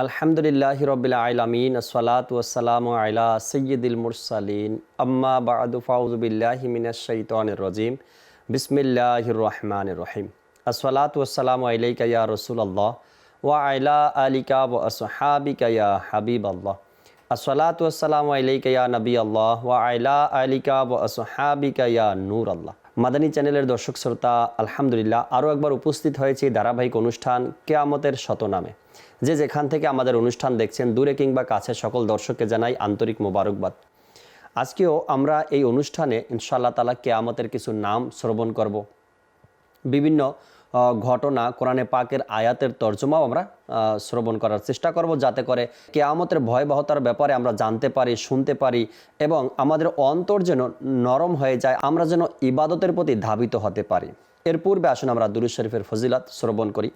আলহামদুলিল্লাহি রব্বিল আলামিন আসসালাতু ওয়াসসালামু আলা সাইয়্যিদিল মুরসালিন আম্মা বা'দু ফাউযু বিল্লাহি মিনাশ শাইতানির রাজিম বিসমিল্লাহির রহমানির রহিম আসসালাতু ওয়াসসালামু আলাইকা ইয়া রাসূলুল্লাহ ওয়া আলা আলিকা ওয়া আসহাবিকা ইয়া হাবিবাল্লাহ আসসালাতু ওয়াসসালামু আলাইকা ইয়া নবিয়াল্লাহ ওয়া আলা আলিকা ওয়া আসহাবিকা ইয়া নূরাল্লাহ। মাদানী চ্যানেলের দর্শক শ্রোতা, আলহামদুলিল্লাহ আরও একবার উপস্থিত হয়েছি ধারাবাহিক অনুষ্ঠান কিয়ামতের শতনামে। যে যেখান থেকে আমাদের অনুষ্ঠান দেখছেন, দূরে কিংবা কাছে, সকল দর্শককে জানাই আন্তরিক মোবারকবাদ। আজকেও আমরা এই অনুষ্ঠানে ইনশাআল্লাহ তাআলা কিয়ামতের কিছু নাম শ্রবণ করব। বিভিন্ন ঘটনা, কোরআনে পাকের আয়াতের তর্জমাও আমরা শ্রবণ করার চেষ্টা করব, যাতে করে কিয়ামতের ভয়াবহতার ব্যাপারে আমরা জানতে পারি, শুনতে পারি এবং আমাদের অন্তর যেন নরম হয়ে যায়, আমরা যেন ইবাদতের প্রতি ধাবিত হতে পারি। এর পূর্বে আসুন আমরা দুরূদ শরীফের ফজিলত শ্রবণ করি।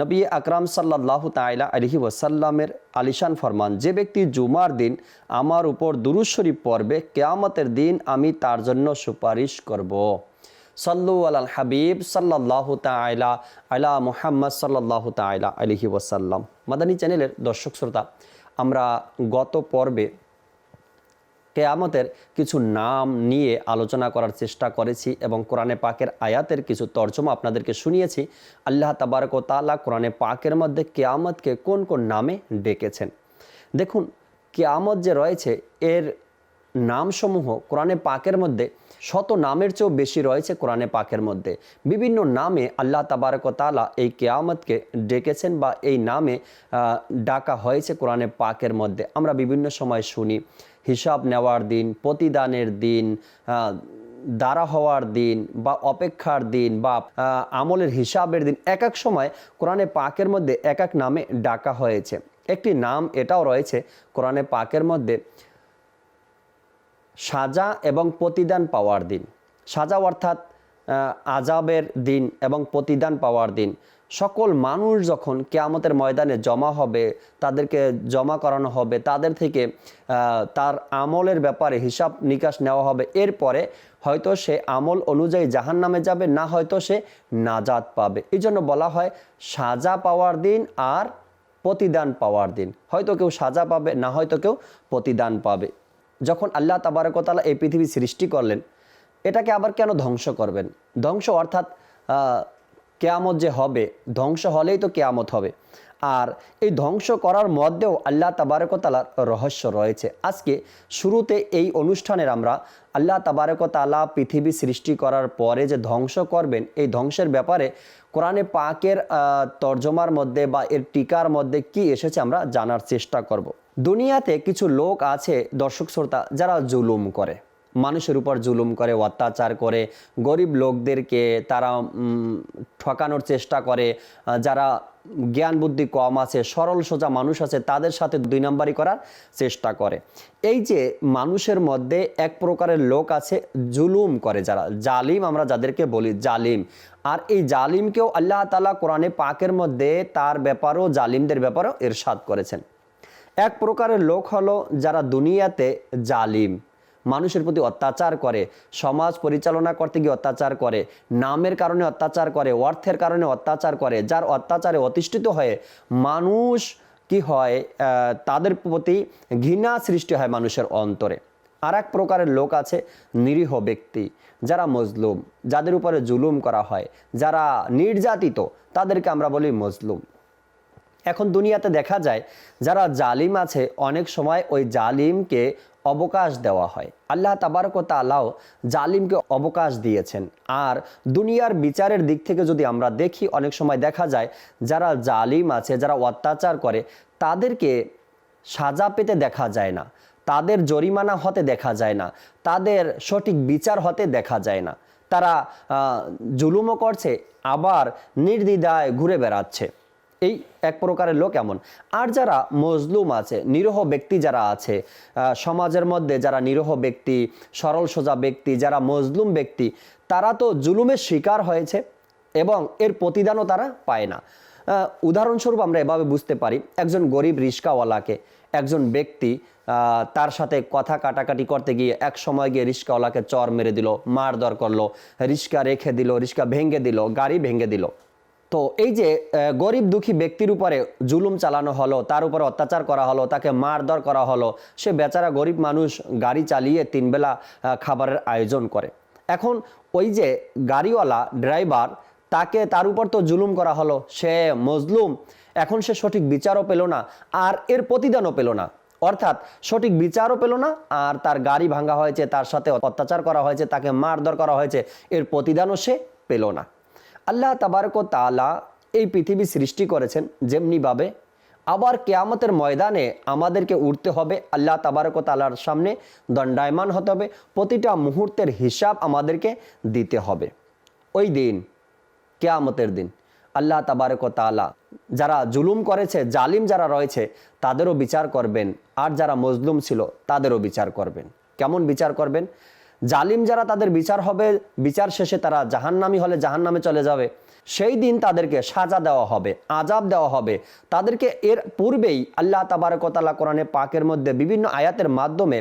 নবী আকরাম সাল্লাল্লাহু তাআলা আলাইহি ওয়াসাল্লামের আলিশান ফরমান, যে ব্যক্তি জুমার দিন আমার উপর দুরূদ শরীফ পড়বে, কিয়ামতের দিন আমি তার জন্য সুপারিশ করব। সাল্লু আলাল হাবিব সাল্লাল্লাহু তাআলা আলা মুহাম্মদ সাল্লাল্লাহু তাআলা আলাইহি ওয়াসাল্লাম। মাদানী চ্যানেলের দর্শক শ্রোতা, আমরা গত পর্বে কিয়ামতের কিছু নাম নিয়ে আলোচনা করার চেষ্টা করেছি এবং কোরআনে পাকের আয়াতের কিছু তর্জমা আপনাদেরকে শুনিয়েছি। আল্লাহ তাবারক ওয়া তাআলা কোরআনে পাকের মধ্যে কিয়ামতকে কোন কোন নামে ডেকেছেন। দেখুন, কিয়ামত যে রয়েছে এর নামসমূহ কোরআনে পাকের মধ্যে শত নামের চেয়েও বেশি রয়েছে। কোরআনে পাকের মধ্যে বিভিন্ন নামে আল্লাহ তাবারক ওয়া তাআলা এই কিয়ামতকে ডেকেছেন বা এই নামে ডাকা হয়েছে কোরআনে পাকের মধ্যে। আমরা বিভিন্ন সময় শুনি হিসাব নেওয়ার দিন, প্রতিদানের দিন, দাঁড়া হওয়ার দিন বা অপেক্ষার দিন বা আমলের হিসাবের দিন। এক এক সময় কোরআনে পাকের মধ্যে এক এক নামে ডাকা হয়েছে। একটি নাম এটাও রয়েছে কোরআনে পাকের মধ্যে, সাজা এবং প্রতিদান পাওয়ার দিন। সাজা অর্থাৎ আযাবের দিন এবং প্রতিদান পাওয়ার দিন। সকল মানুষ যখন কিয়ামতের ময়দানে জমা হবে, তাদেরকে জমা করানো হবে, তাদের থেকে তার আমলের ব্যাপারে হিসাব নিকাশ নেওয়া হবে। এরপরে হয়তো সে আমল অনুযায়ী জাহান্নামে যাবে, না হয়তো সে নাজাত পাবে। এই জন্য বলা হয় সাজা পাওয়ার দিন আর প্রতিদান পাওয়ার দিন। হয়তো কেউ সাজা পাবে, না হয়তো কেউ প্রতিদান পাবে। যখন আল্লাহ তাবারক ওয়া তাআলা এই পৃথিবী সৃষ্টি করলেন, এটাকে আবার কেন ধ্বংস করবেন? ধ্বংস অর্থাৎ কিয়ামত যে হবে, ধ্বংস হলেই তো কিয়ামত হবে। আর এই ধ্বংস করার মধ্যেও আল্লাহ তাবারক ওয়া তাআলার রহস্য রয়েছে। আজকে শুরুতে এই অনুষ্ঠানের আমরা আল্লাহ তাবারক ওয়া তাআলা পৃথিবী সৃষ্টি করার পরে যে ধ্বংস করবেন, এই ধ্বংসের ব্যাপারে কোরআনে পাকের তর্জমার মধ্যে বা এর টিকার মধ্যে কি এসেছে আমরা জানার চেষ্টা করব। দুনিয়াতে কিছু লোক আছে দর্শক শ্রোতা, যারা জুলুম করে, মানুষের উপর জুলুম করে, অত্যাচার করে, গরিব লোকদেরকে তারা ঠকানোর চেষ্টা করে। যারা জ্ঞান বুদ্ধি কম আছে, সরল সোজা মানুষ আছে, তাদের সাথে দুই নম্বরই করার চেষ্টা করে। এই যে মানুষের মধ্যে এক প্রকারের লোক আছে জুলুম করে, যারা জালিম, আমরা যাদেরকে বলি জালিম। আর এই জালিমকেও আল্লাহ তাআলা কোরআনে পাকের মধ্যে তার ব্যাপারেও, জালিমদের ব্যাপারেও ইরশাদ করেছেন। এক প্রকারের লোক হলো যারা দুনিয়াতে জালিম, মানুষের প্রতি অত্যাচার করে, সমাজ পরিচালনা করতে গিয়ে অত্যাচার করে, নামের কারণে অত্যাচার করে, অর্থের কারণে অত্যাচার করে, যার অত্যাচারে অতিষ্ঠিত হয়ে মানুষ কি হয়, তাদের প্রতি ঘৃণা সৃষ্টি হয় মানুষের অন্তরে। আর এক প্রকারের লোক আছে নিরীহ ব্যক্তি, যারা মজলুম, যাদের উপরে জুলুম করা হয়, যারা নির্যাতিত, তাদেরকে আমরা বলি মজলুম। এখন দুনিয়াতে দেখা যায় যারা জালিম আছে, অনেক সময় ওই জালিমকে অবকাশ দেওয়া হয়। আল্লাহ তাবারক ওয়া তাআলাও জালিমকে অবকাশ দিয়েছেন। আর দুনিয়ার বিচারের দিক থেকে যদি আমরা দেখি, অনেক সময় দেখা যায় যারা জালিম আছে, যারা অত্যাচার করে, তাদেরকে সাজা পেতে দেখা যায় না, তাদের জরিমানা হতে দেখা যায় না, তাদের সঠিক বিচার হতে দেখা যায় না। তারা জুলুমও করছে, আবার নির্দ্বিধায় ঘুরে বেড়াচ্ছে। এই এক প্রকারের লোক এমন। আর যারা মজলুম আছে, নিরীহ ব্যক্তি যারা আছে সমাজের মধ্যে, যারা নিরীহ ব্যক্তি, সরল সোজা ব্যক্তি, যারা মজলুম ব্যক্তি, তারা তো জুলুমের শিকার হয়েছে এবং এর প্রতিদানও তারা পায় না। উদাহরণস্বরূপ আমরা এভাবে বুঝতে পারি, একজন গরিব রিস্কাওয়ালাকে একজন ব্যক্তি তার সাথে কথা কাটাকাটি করতে গিয়ে এক সময় গিয়ে রিস্কাওয়ালাকে চর মেরে দিল, মারধর করলো, রিস্কা রেখে দিল, রিস্কা ভেঙে দিল, গাড়ি ভেঙে দিল। তো এই যে গরিব দুঃখী ব্যক্তির উপরে জুলুম চালানো হলো, তার উপরে অত্যাচার করা হলো, তাকে মারধর করা হলো, সে বেচারা গরিব মানুষ গাড়ি চালিয়ে 3 বেলা খাবারের আয়োজন করে। এখন ওই যে গাড়িওয়ালা ড্রাইভার, তার উপর তো জুলুম করা হলো, সে মজলুম, এখন সে সঠিক বিচারও পেল না আর এর প্রতিদানও পেল না, অর্থাৎ সঠিক বিচারও পেল না আর তার গাড়ি ভাঙা হয়েছে, তার সাথে অত্যাচার করা হয়েছে, তাকে মারধর করা হয়েছে, এর প্রতিদানও সে পেল না। আল্লাহ তাবারক ওয়া তাআলা এই পৃথিবী সৃষ্টি করেছেন যেমনিভাবে, আবার কিয়ামতের ময়দানে আমাদেরকে উঠতে হবে, আল্লাহ তাবারক ওয়া তাআলার সামনে দণ্ডায়মান হতে হবে, প্রতিটা মুহূর্তের হিসাব আমাদেরকে দিতে হবে। ওই দিন, কিয়ামতের দিন, আল্লাহ তাবারক ওয়া তাআলা যারা জুলুম করেছে, জালিম যারা রয়েছে, তাদেরও বিচার করবেন, আর যারা মজলুম ছিল তাদেরও বিচার করবেন। কেমন বিচার করবেন? জালিম যারা, তাদের বিচার হবে, বিচার শেষে তারা জাহান্নামী হলে জাহান্নামে চলে যাবে। সেই দিন তাদেরকে সাজা দেওয়া হবে, আযাব দেওয়া হবে তাদেরকে। এর পূর্বেই আল্লাহ তাবারক ওয়া তাআলা কোরআনে পাকের মধ্যে বিভিন্ন আয়াতের মাধ্যমে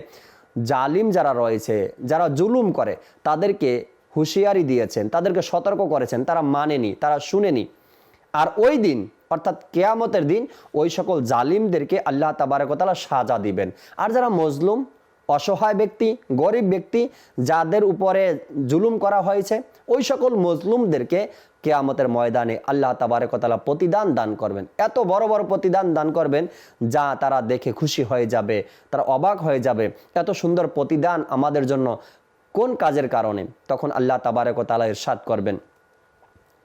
জালিম যারা রয়েছে, যারা জুলুম করে, তাদেরকে হুঁশিয়ারি দিয়েছেন, তাদেরকে সতর্ক করেছেন, তারা মানেনি, তারা শুনেনি। আর ওই দিন অর্থাৎ কিয়ামতের দিন ওই সকল জালিমদেরকে আল্লাহ তাবারক ওয়া তাআলা সাজা দিবেন। আর যারা মজলুম, অসহায় ব্যক্তি, গরিব ব্যক্তি, যাদের উপরে জুলুম করা হয়েছে, ওই সকল মজলুমদেরকে কিয়ামতের ময়দানে আল্লাহ তাবারক ওয়া তাআলা প্রতিদান দান করবেন। এত বড় বড় প্রতিদান দান করবেন যা তারা দেখে খুশি হয়ে যাবে, তারা অবাক হয়ে যাবে, এত সুন্দর প্রতিদান আমাদের জন্য কোন কাজের কারণে। তখন আল্লাহ তাবারক ওয়া তাআলা ইরশাদ করবেন,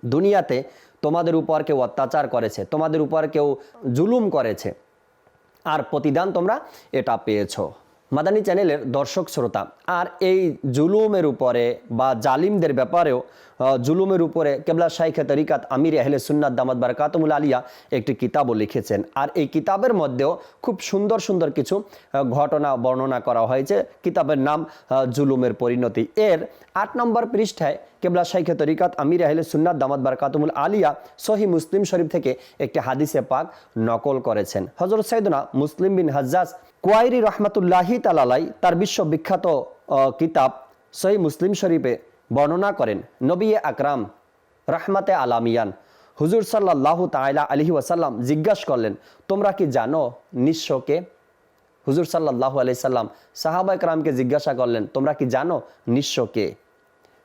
দুনিয়াতে তোমাদের উপর কেউ অত্যাচার করেছে, তোমাদের উপর কেউ জুলুম করেছে, আর প্রতিদান তোমরা এটা পেয়েছো। মাদানী চ্যানেলের দর্শক শ্রোতা, আর এই জুলুমের উপরে বা জালিমদের ব্যাপারেও জুলুমের উপরে কেবলা শাইখে তরিকাত আমির আহলে সুন্নাত দামাত বারাকাতুহুল আলিয়া একটি কিতাবও লিখেছেন। আর এই কিতাবের মধ্যেও খুব সুন্দর সুন্দর কিছু ঘটনা বর্ণনা করা হয়েছে। কিতাবের নাম জুলুমের পরিণতি। এর 8 নম্বর পৃষ্ঠায় কেবলা শাইখে তরিকাত আমির আহলে সুন্নাত দামাত বারাকাতুহুল আলিয়া সহিহ মুসলিম শরীফ থেকে একটি হাদিসে পাক নকল করেছেন। হযরত সাইয়েদনা মুসলিম বিন হাজ্জাজ কুয়াইরি রহমাতুল্লাহি তাআলা আলাইহি তার বিশ্ববিখ্যাত কিতাব সহিহ মুসলিম শরীফে বর্ণনা করেন, নবী আকরাম রাহমাতে আলামিয়ান হুজুর সাল্লাল্লাহু তাআলা আলাইহি ওয়াসাল্লাম জিজ্ঞাসা করলেন, তোমরা কি জানো নিঃস্বকে? হুজুর সাল্লাল্লাহু আলাইহি সাল্লাম সাহাবা একরামকে জিজ্ঞাসা করলেন, তোমরা কি জানো নিঃস্বকে?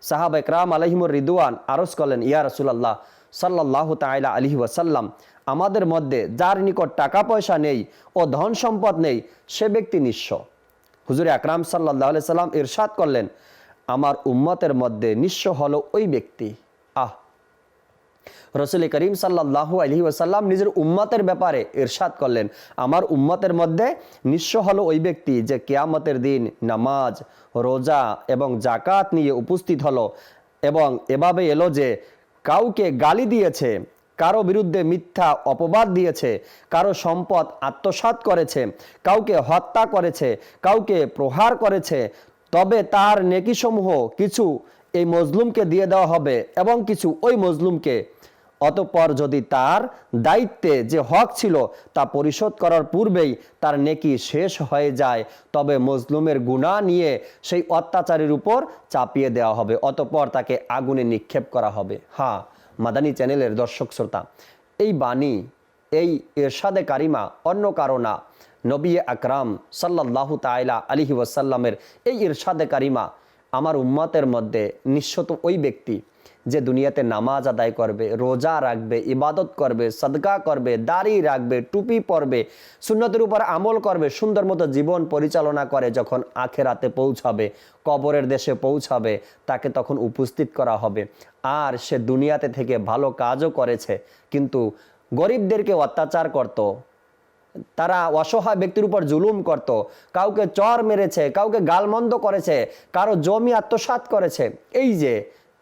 সাহাবা একরাম আলাইহিমুর রিদওয়ান আরজ করলেন, ইয়া রাসূলুল্লাহ সাল্লাল্লাহু তাআলা আলাইহি ওয়াসাল্লাম, আমাদের মধ্যে যার নিকট টাকা পয়সা নেই ও ধন সম্পদ নেই, সে ব্যক্তি নিঃস্ব। হুজুর আকরাম সাল্লাল্লাহু আলাইহি সাল্লাম ইরশাদ করলেন, আমার উম্মতের মধ্যে নিঃস্ব হলো ওই ব্যক্তি। রাসূল করিম সাল্লাল্লাহু আলাইহি ওয়াসাল্লাম নিজের উম্মতের ব্যাপারে ইরশাদ করলেন, আমার উম্মতের মধ্যে নিঃস্ব হলো ওই ব্যক্তি যে কিয়ামতের দিন নামাজ, রোজা এবং যাকাত নিয়ে উপস্থিত হলো এবং এভাবে এলো যে কাউকে গালি দিয়েছে, কারো বিরুদ্ধে মিথ্যা অপবাদ দিয়েছে, কারো সম্পদ আত্মসাৎ করেছে, কাউকে হত্যা করেছে, কাউকে প্রহার করেছে, তবে তার নেকিসমূহ কিছু এই মজলুমকে দিয়ে দেওয়া হবে এবং কিছু ওই মজলুমকে। অতঃপর যদি তার দায়িত্বে যে হক ছিল তা পরিশোধ করার পূর্বেই তার নেকি শেষ হয়ে যায়, তবে মজলুমের গুনাহ নিয়ে সেই অত্যাচারীর উপর চাপিয়ে দেওয়া হবে, অতঃপর তাকে আগুনে নিক্ষেপ করা হবে। হ্যাঁ মাদানী চ্যানেলের দর্শক শ্রোতা, এই বাণী, এই ইরশাদে কারিমা অন্য কারো না, নবী আকরাম সাল্লাল্লাহু তাআলা আলাইহি ওয়াসাল্লামের এই ইরশাদে কারিমা। আমার উম্মতের মধ্যে নিঃস্ব তো ওই ব্যক্তি যে দুনিয়াতে নামাজ আদায় করবে, রোজা রাখবে, ইবাদত করবে, সদকা করবে, দাড়ি রাখবে, টুপি পরবে, সুন্নতের উপর আমল করবে, সুন্দর মতো জীবন পরিচালনা করে যখন আখেরাতে পৌঁছাবে, কবরের দেশে পৌঁছাবে, তাকে তখন উপস্থিত করা হবে। আর সে দুনিয়াতে থেকে ভালো কাজও করেছে, কিন্তু গরিবদেরকে অত্যাচার করত, তারা অসহায় ব্যক্তির উপর জুলুম করত, কাউকে চর মেরেছে, কাউকে গালমন্দ করেছে, কারো জমি আত্মসাৎ করেছে। এই যে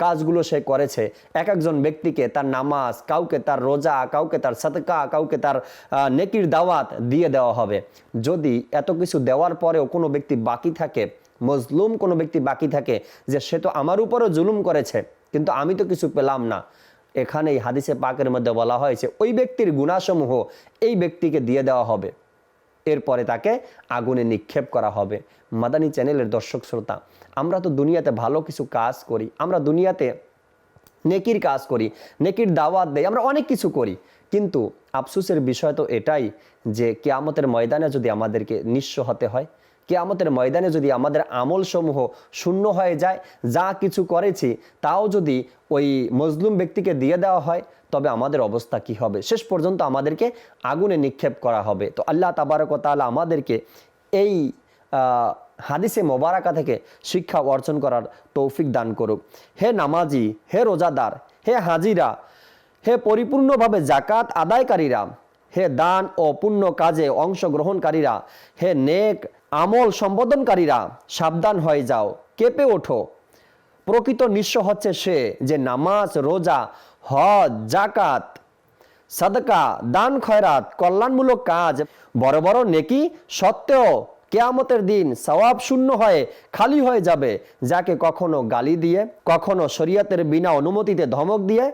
কাজগুলো সে করেছে, এক একজন ব্যক্তিকে তার নামাজ, কাউকে তার রোজা, কাউকে তার সাদকা, কাউকে তার নেকির দাওয়াত দিয়ে দেওয়া হবে। যদি এত কিছু দেওয়ার পরেও কোনো ব্যক্তি বাকি থাকে, মজলুম কোনো ব্যক্তি বাকি থাকে, যে সে তো আমার উপরও জুলুম করেছে কিন্তু আমি তো কিছু পেলাম না, এখানে এই হাদিসে পাকের মধ্যে বলা হয়েছে ওই ব্যক্তির গুনাহসমূহ এই ব্যক্তিকে দিয়ে দেওয়া হবে, এরপরে তাকে আগুনে নিক্ষেপ করা হবে। মাদানী চ্যানেলের দর্শক শ্রোতা, আমরা তো দুনিয়াতে ভালো কিছু কাজ করি, আমরা দুনিয়াতে নেকির কাজ করি, নেকির দাওয়াত দেই, আমরা অনেক কিছু করি, কিন্তু আফসোসের বিষয় তো এটাই যে কিয়ামতের ময়দানে যদি আমাদেরকে নিঃস্ব হতে হয়, কিয়ামতের ময়দানে যদি আমাদের আমলসমূহ শূন্য হয়ে যায়, যা কিছু করেছি তাও যদি ওই মজলুম ব্যক্তিকে দিয়ে দেওয়া হয়, তবে আমাদের অবস্থা কি হবে? শেষ পর্যন্ত আমাদেরকে আগুনে নিক্ষেপ করা হবে। তো আল্লাহ তাবারক ওয়া তাআলা আমাদেরকে এই হাদিসে মোবারকা থেকে শিক্ষা অর্জন করার তৌফিক দান করুক। হে নামাজি, হে রোজাদার, হে হাজিরা, হে পরিপূর্ণভাবে জাকাত আদায়কারীরা, হে দান ও পুণ্য কাজে অংশগ্রহণকারীরা, হে নেক আমল সম্পাদনকারীরা, সাবধান হয়ে যাও, কেঁপে ওঠো। প্রকৃত নিঃস্ব হচ্ছে সে যে নামাজ, রোজা, হজ, জাকাত, সাদকা, দান খয়রাত, কল্যাণমূলক কাজ, বড় বড় নেকি সত্ত্বেও কিয়ামতের দিন সওয়াব শূন্য হয়ে খালি হয়ে যাবে, যাকে কখনো গালি দিয়ে, কখনো শরীয়তের বিনা অনুমতিতে ধমক দিয়ে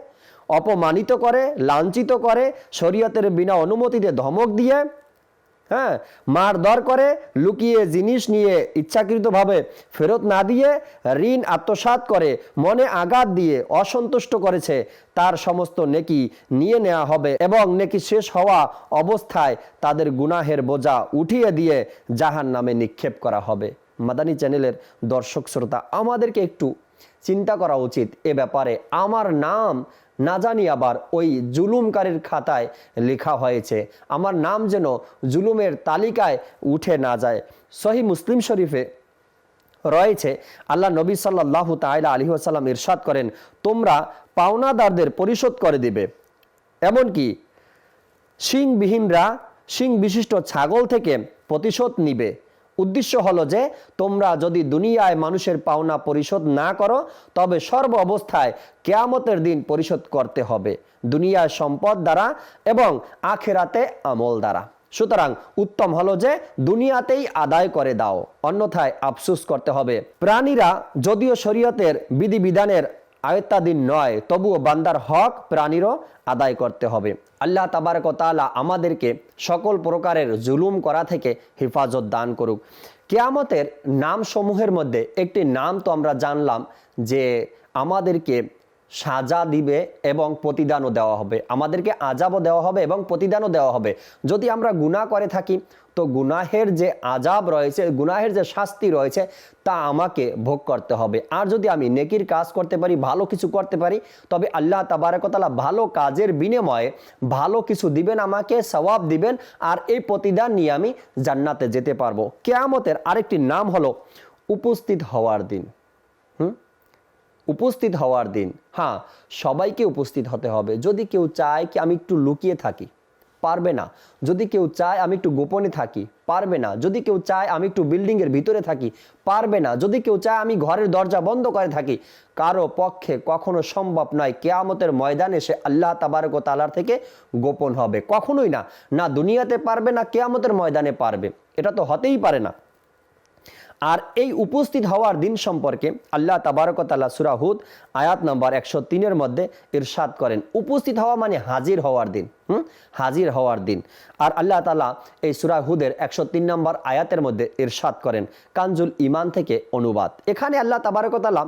অপমানিত করে, লাঞ্ছিত করে, শরীয়তের বিনা অনুমতিতে ধমক দিয়ে, হ্যাঁ, মারধর করে, লুকিয়ে জিনিস নিয়ে ইচ্ছাকৃতভাবে ফেরত না দিয়ে, ঋণ আত্মসাৎ করে, মনে আঘাত দিয়ে অসন্তুষ্ট করেছে, তার সমস্ত নেকি নিয়ে নেওয়া হবে এবং নেকি শেষ হওয়া অবস্থায় তাদের গুনাহের বোঝা উঠিয়ে দিয়ে জাহান্নামে নিক্ষেপ করা হবে। মাদানী চ্যানেলের দর্শক শ্রোতা, আমাদেরকে একটু চিন্তা করা উচিত এ ব্যাপারে। আমার নাম না জানি আবার ওই জুলুমকারীর খাতায় লেখা হয়েছে, আমার নাম যেন জুলুমের তালিকায় উঠে না যায়। সহিহ মুসলিম শরীফে রয়েছে, আল্লাহ নবী সাল্লাল্লাহু তাআলা আলাইহি ওয়াসাল্লাম ইরশাদ করেন, তোমরা পাওনাদারদের পরিশোধ করে দিবে, এমনকি শিংবিহীনরা শিং বিশিষ্ট ছাগল থেকে প্রতিশোধ নিবে। উদ্দেশ্য হলো যে তোমরা যদি দুনিয়ায় মানুষের পাওনা পরিশোধ না করো, তবে সর্ব অবস্থায় কিয়ামতের দিন পরিশোধ করতে হবে, দুনিয়ার সম্পদ দ্বারা এবং আখিরাতে আমল দ্বারা। সুতরাং উত্তম হলো যে দুনিয়াতেই আদায় করে দাও, অন্যথায় আফসোস করতে হবে। প্রাণীরা যদিও শরীয়তের বিধিবিধানের আয়ত্তাধীন নয়, তবুও বান্দার হক প্রাণীরও আদায় করতে হবে। আল্লাহ তাবারক ওয়া তাআলা আমাদেরকে সকল প্রকারের জুলুম করা থেকে হেফাজত দান করুক। কিয়ামতের নামসমূহের মধ্যে একটি নাম তো আমরা জানলাম যে আমাদেরকে সাজা দিবে এবং প্রতিদানও দেওয়া হবে, আমাদেরকে আযাবও দেওয়া হবে এবং প্রতিদানও দেওয়া হবে। যদি আমরা গুনাহ করে থাকি, তো গুনাহের যে আযাব রয়েছে, গুনাহের যে শাস্তি রয়েছে, তা আমাকে ভোগ করতে হবে। আর যদি আমি নেকির কাজ করতে পারি, ভালো কিছু করতে পারি, তবে আল্লাহ তাবারক ওয়া তাআলা ভালো কাজের বিনিময়ে ভালো কিছু দিবেন, আমাকে সওয়াব দিবেন, আর এই প্রতিদান নিয়ে আমি জান্নাতে যেতে পারবো। কিয়ামতের আরেকটি নাম হলো উপস্থিত হওয়ার দিন। উপস্থিত হওয়ার দিন, হ্যাঁ, সবাইকে উপস্থিত হতে হবে। যদি কেউ চায় কি আমি একটু লুকিয়ে থাকি, পারবে না। যদি কেউ চায় আমি একটু গোপনে থাকি, পারবে না। যদি কেউ চায় আমি একটু বিল্ডিংয়ের ভিতরে থাকি, পারবে না। যদি কেউ চায় আমি ঘরের দরজা বন্ধ করে থাকি, কারো পক্ষে কখনো সম্ভব নয়। কিয়ামতের ময়দানে সে আল্লাহ তাবারক ওয়া তাআলার থেকে গোপন হবে, কখনোই না। না দুনিয়াতে পারবে, না কিয়ামতের ময়দানে পারবে, এটা তো হতেই পারে না। আর এই উপস্থিত হওয়ার দিন সম্পর্কে আল্লাহ তাবারক ওয়া তাআলা সূরা হুদ আয়াত নম্বর 103 মধ্যে ইরশাদ করেন, উপস্থিত হওয়া মানে হাজির হওয়ার দিন। হাজির হওয়ার দিন। আর আল্লাহ তাআলা এই সূরা হুদের 103 নম্বর আয়াতের মধ্যে ইরশাদ করেন, কানজুল ঈমান থেকে অনুবাদ। এখানে আল্লাহ তাবারক ওয়া তাআলা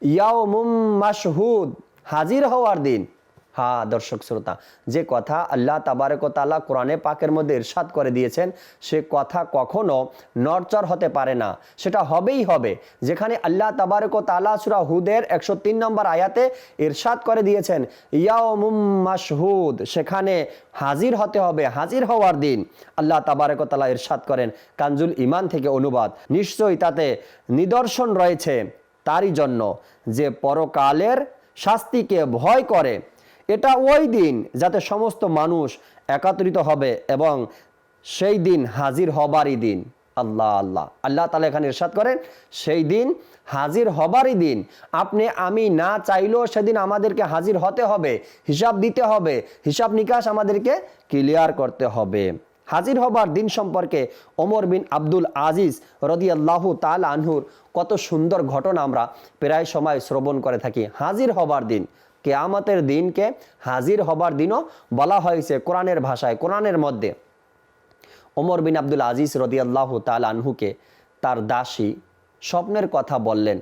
ইয়াউমুম মাশহুদ, হাজির হওয়ার দিন। হ্যাঁ দর্শক শ্রোতা, যে কথা আল্লাহ তাবারক ওয়া তাআলা কোরআনে পাকের মধ্যে ইরশাদ করে দিয়েছেন, সে কথা কখনো নড়চড় হতে পারে না, সেটা হবেই হবে। যেখানে আল্লাহ তাবারক ওয়া তাআলা সূরা হুদের 103 নম্বর আয়াতে ইরশাদ করে দিয়েছেন ইয়াউমুম মাশহুদ, সেখানে হাজির হতে হবে, হাজির হওয়ার দিন। আল্লাহ তাবারক ওয়া তাআলা ইরশাদ করেন, কানজুল ঈমান থেকে অনুবাদ, নিশ্চয়ই তাতে নিদর্শন রয়েছে তারই জন্য যে পরকালের শাস্তিকে ভয় করে। এটা ওই দিন যাতে সমস্ত মানুষ একত্রিত হবে এবং সেই দিন হাজির হবারই দিন। আল্লাহ আল্লাহ আল্লাহ তাআলা এখানে ইরশাদ করেন, সেই দিন হাজির হবারই দিন। আপনি আমি না চাইলেও সেদিন আমাদেরকে হাজির হতে হবে, হিসাব দিতে হবে, হিসাব নিকাশ আমাদেরকে ক্লিয়ার করতে হবে। হাজির হবার দিন সম্পর্কে ওমর বিন আব্দুল আজিজ রাদিয়াল্লাহু তাআলা আনহুর কত সুন্দর ঘটনা আমরা প্রায় সময় শ্রবণ করে থাকি। হাজির হবার দিন, কিয়ামতের দিনকে হাজির হবার দিনও বলা হয়েছে কোরআনের ভাষায়। কোরআনের মধ্যে ওমর বিন আব্দুল আজিজ রাদিয়াল্লাহু তাআলা আনহুকে তার দাসী স্বপ্নের কথা বললেন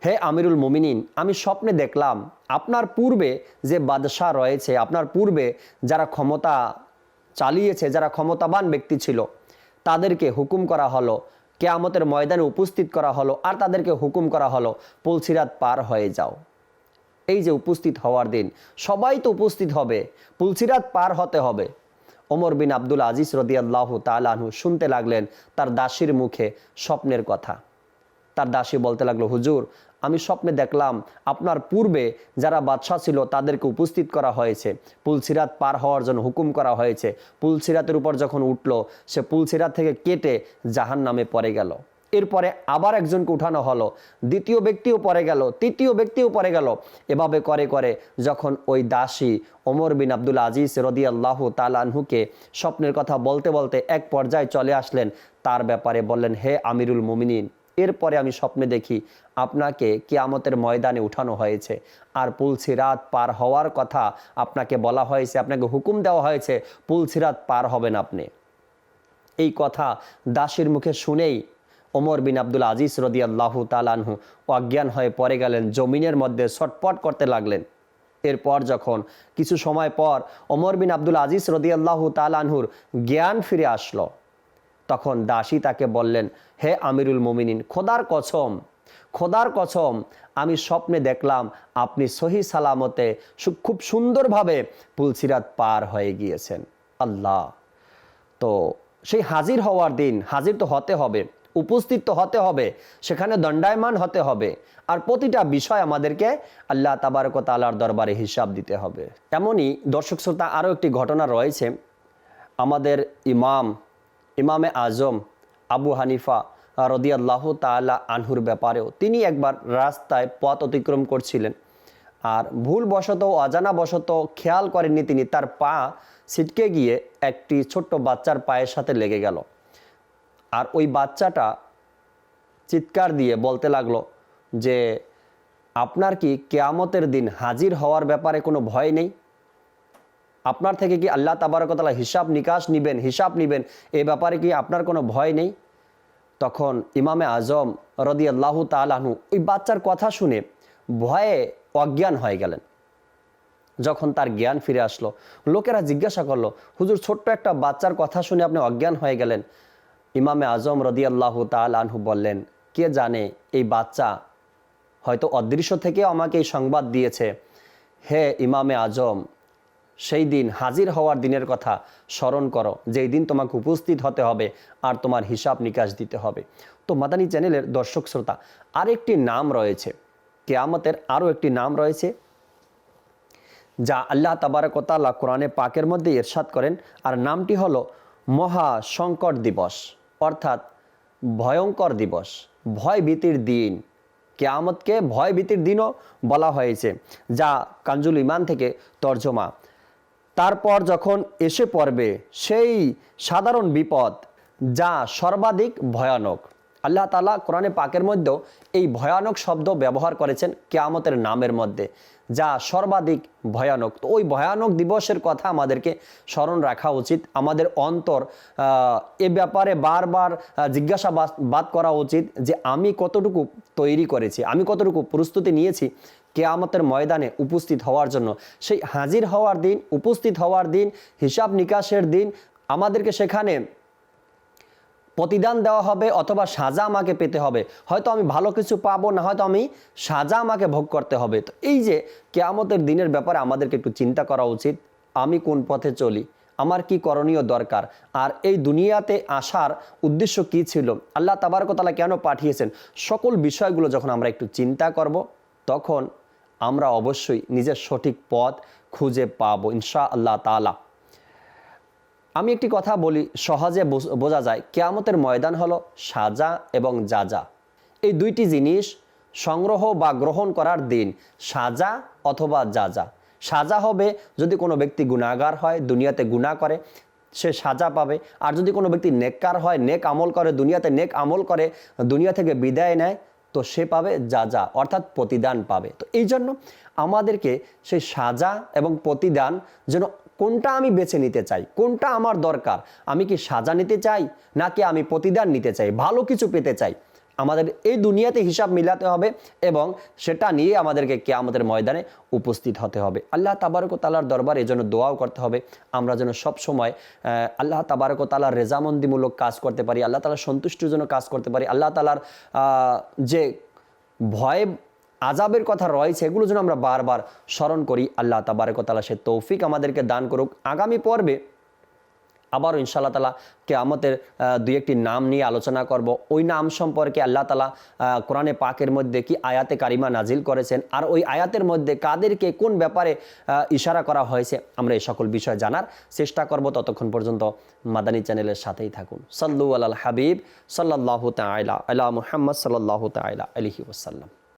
হে আমিরুল মুমিনিন, আমি স্বপ্নে দেখলাম আপনার পূর্বে যে বাদশাহ রয়েছে, আপনার পূর্বে যারা ক্ষমতা চালিয়েছে, যারা ক্ষমতাবান ব্যক্তি ছিল, তাদেরকে হুকুম করা হলো, কিয়ামতের ময়দানে উপস্থিত করা হলো, আর তাদেরকে হুকুম করা হলো পুলসিরাত পার হয়ে যাও। এই যে উপস্থিত হওয়ার দিন, সবাই তো উপস্থিত হবে, পুলসিরাত পার হতে হবে। ওমর বিন আব্দুল আজিজ রাদিয়াল্লাহু তাআলা আনহু শুনতে লাগলেন তার দাসীর মুখে স্বপ্নের কথা। তার দাসী বলতে লাগলো, হুজুর, আমি স্বপ্নে দেখলাম আপনার পূর্বে যারা বাদশাহ ছিল তাদেরকে উপস্থিত করা হয়েছে, পুলসিরাত পার হওয়ার জন্য হুকুম করা হয়েছে। পুলসিরাতের উপর যখন উঠল, সে পুলসিরাত থেকে কেটে জাহান্নামে পড়ে গেল। এরপরে আবার একজনকে উঠানো হলো, দ্বিতীয় ব্যক্তিও পড়ে গেল, তৃতীয় ব্যক্তিও পড়ে গেল। এভাবে করে করে যখন ওই দাসী ওমর বিন আব্দুল আজিজ রাদিয়াল্লাহু তাআলা আনহুকে স্বপ্নের কথা বলতে বলতে এক পর্যায়ে চলে আসলেন, তার ব্যাপারে বললেন, হে আমিরুল মুমিনিন, এরপরে আমি স্বপ্নে দেখি আপনাকে কিয়ামতের ময়দানে উঠানো হয়েছে, আর পুলসিরাত পার হওয়ার কথা আপনাকে বলা হয়েছে, আপনাকে হুকুম দেওয়া হয়েছে, পুলসিরাত পার হবেন আপনি। এই কথা দাসীর মুখে শুনেই ওমর বিন আব্দুল আজিজ রাদিয়াল্লাহু তাআলা আনহু অজ্ঞান হয়ে পড়ে গেলেন, জমিনের মধ্যে ছটপট করতে লাগলেন। এরপর যখন কিছু সময় পর ওমর বিন আব্দুল আজিজ রাদিয়াল্লাহু তাআলা আনহুর জ্ঞান ফিরে আসলো, তখন দাসী তাকে বললেন, হে আমিরুল মুমিনিন, খোদার কসম, আমি স্বপ্নে দেখলাম আপনি সহি সালামতে খুব সুন্দরভাবে পুলসিরাত পার হয়ে গিয়েছেন। আল্লাহ! তো সেই হাজির হওয়ার দিন, হাজির তো হতে হবে, উপস্থিত তো হতে হবে, সেখানে দণ্ডায়মান হতে হবে, আর প্রতিটা বিষয় আমাদেরকে আল্লাহ তাবারক ওয়া তাআলার দরবারে হিসাব দিতে হবে। এমনই দর্শক শ্রোতা আরও একটি ঘটনা রয়েছে আমাদের ইমামে আজম আবু হানিফা রাদিয়াল্লাহু তাআলা আনহুর ব্যাপারেও। তিনি একবার রাস্তায় পথ অতিক্রম করছিলেন, আর ভুলবশত অজানাবশত খেয়াল করেননি তিনি, তার পা ছিটকে গিয়ে একটি ছোট্ট বাচ্চার পায়ের সাথে লেগে গেল। আর ওই বাচ্চাটা চিৎকার দিয়ে বলতে লাগলো যে, আপনার কি কিয়ামতের দিন হাজির হওয়ার ব্যাপারে কোনো ভয় নেই? আপনার থেকে কি আল্লাহ তাবারক ওয়া তাআলা হিসাব নিবেন, এ ব্যাপারে কি আপনার কোনো ভয় নেই? তখন ইমামে আজম রাদিয়াল্লাহু তাআলা আনহু ওই বাচ্চার কথা শুনে ভয়ে অজ্ঞান হয়ে গেলেন। যখন তার জ্ঞান ফিরে আসলো, লোকেরা জিজ্ঞাসা করলো, হুজুর, ছোট্ট একটা বাচ্চার কথা শুনে আপনি অজ্ঞান হয়ে গেলেন? ইমামে আজম রাদিয়াল্লাহু তাআলা আনহু বললেন, কে জানে, এই বাচ্চা হয়তো অদৃশ্য থেকে আমাকে এই সংবাদ দিয়েছে। হে ইমামে আজম, সেই দিন হাজির হওয়ার দিনের কথা স্মরণ করো, যেই দিন তোমাকে উপস্থিত হতে হবে আর তোমার হিসাব নিকাশ দিতে হবে। তো মাদানী চ্যানেলের দর্শক শ্রোতা, আরেকটি নাম রয়েছে, কিয়ামতের আরও একটি নাম রয়েছে, যা আল্লাহ তাবারক ওয়া তাআলা কোরআনে পাকের মধ্যে ইরশাদ করেন, আর নামটি হলো মহা সংকট দিবস, অর্থাৎ ভয়ঙ্কর দিবস, ভয় ভীতির দিন। কিয়ামতকে ভয় ভীতির দিনও বলা হয়েছে, যা কানজুল ইমান থেকে তর্জমা। তারপর যখন এসে পড়বে সেই সাধারণ বিপদ, যা সর্বাধিক ভয়ানক। আল্লাহ তাআলা কোরআনে পাকের মধ্যেও এই ভয়ানক শব্দ ব্যবহার করেছেন কিয়ামতের নামের মধ্যে, যা সর্বাধিক ভয়ানক। তো ওই ভয়ানক দিবসের কথা আমাদেরকে স্মরণ রাখা উচিত। আমাদের অন্তর এ ব্যাপারে বারবার জিজ্ঞাসাবাদ করা উচিত যে আমি কতটুকু তৈরি করেছি, আমি কতটুকু প্রস্তুতি নিয়েছি কিয়ামতের ময়দানে উপস্থিত হওয়ার জন্য। সেই হাজির হওয়ার দিন, উপস্থিত হওয়ার দিন, হিসাব নিকাশের দিন, আমাদেরকে সেখানে প্রতিদান দেওয়া হবে অথবা সাজা আমাকে পেতে হবে। হয়তো আমি ভালো কিছু পাবো না, হয়তো আমি সাজা আমাকে ভোগ করতে হবে। তো এই যে কিয়ামতের দিনের ব্যাপারে আমাদেরকে একটু চিন্তা করা উচিত, আমি কোন পথে চলি, আমার কি করণীয় দরকার, আর এই দুনিয়াতে আসার উদ্দেশ্য কি ছিল, আল্লাহ তাবারক ওয়া তাআলা কেন পাঠিয়েছেন, সকল বিষয়গুলো যখন আমরা একটু চিন্তা করব, তখন আমরা অবশ্যই নিজের সঠিক পথ খুঁজে পাবো ইনশাআল্লাহ তাআলা। আমি একটি কথা বলি, সহজে বোঝা যায়, কিয়ামতের ময়দান হলো সাজা এবং জাজা। এই দুইটি জিনিস সংগ্রহ বা গ্রহণ করার দিন, সাজা অথবা জাজা। সাজা হবে যদি কোনো ব্যক্তি গুনাহগার হয়, দুনিয়াতে গুনাহ করে, সে সাজা পাবে। আর যদি কোনো ব্যক্তি নেককার হয়, নেক আমল করে, দুনিয়াতে নেক আমল করে, দুনিয়া থেকে বিদায় নেয়, তো সে পাবে জাজা, অর্থাৎ প্রতিদান পাবে। তো এই জন্য আমাদেরকে সেই সাজা এবং প্রতিদান যেন কোনটা আমি বেছে নিতে চাই, কোনটা আমার দরকার, আমি কি সাজা নিতে চাই নাকি আমি প্রতিদান নিতে চাই, ভালো কিছু পেতে চাই, আমাদের এই দুনিয়াতে হিসাব মিলাতে হবে এবং সেটা নিয়ে আমাদেরকে কিয়ামতের ময়দানে উপস্থিত হতে হবে। আল্লাহ তাবারক ওয়া তাআলার দরবারে এজন্য দোয়াও করতে হবে আমরা যেন সব সময় আল্লাহ তাবারক ওয়া তাআলার রেজামন্দিমূলক কাজ করতে পারি, আল্লাহ তাআলার সন্তুষ্টির জন্য কাজ করতে পারি, আল্লাহ তাআলার যে ভয় আযাবের কথা রয়েছে এগুলো যেন আমরা বারবার স্মরণ করি। আল্লাহ তাবারক ওয়া তাআলা সে তৌফিক আমাদেরকে দান করুক। আগামী পর্বে আবারও ইনশাআল্লাহ তাআলা কিয়ামতের দুই একটি নাম নিয়ে আলোচনা করব। ওই নাম সম্পর্কে আল্লাহ তাআলা কোরআনে পাকের মধ্যে কি আয়াতে কারিমা নাজিল করেছেন, আর ওই আয়াতের মধ্যে কাদেরকে কোন ব্যাপারে ইশারা করা হয়েছে, আমরা এই সকল বিষয় জানার চেষ্টা করব। ততক্ষণ পর্যন্ত মাদানী চ্যানেলের সাথেই থাকুন। সাল্লু আলাল হাবিব সাল্লাল্লাহু তাআলা আলা মুহাম্মদ সাল্লাল্লাহু তাআলা আলাইহি ওয়াসাল্লাম।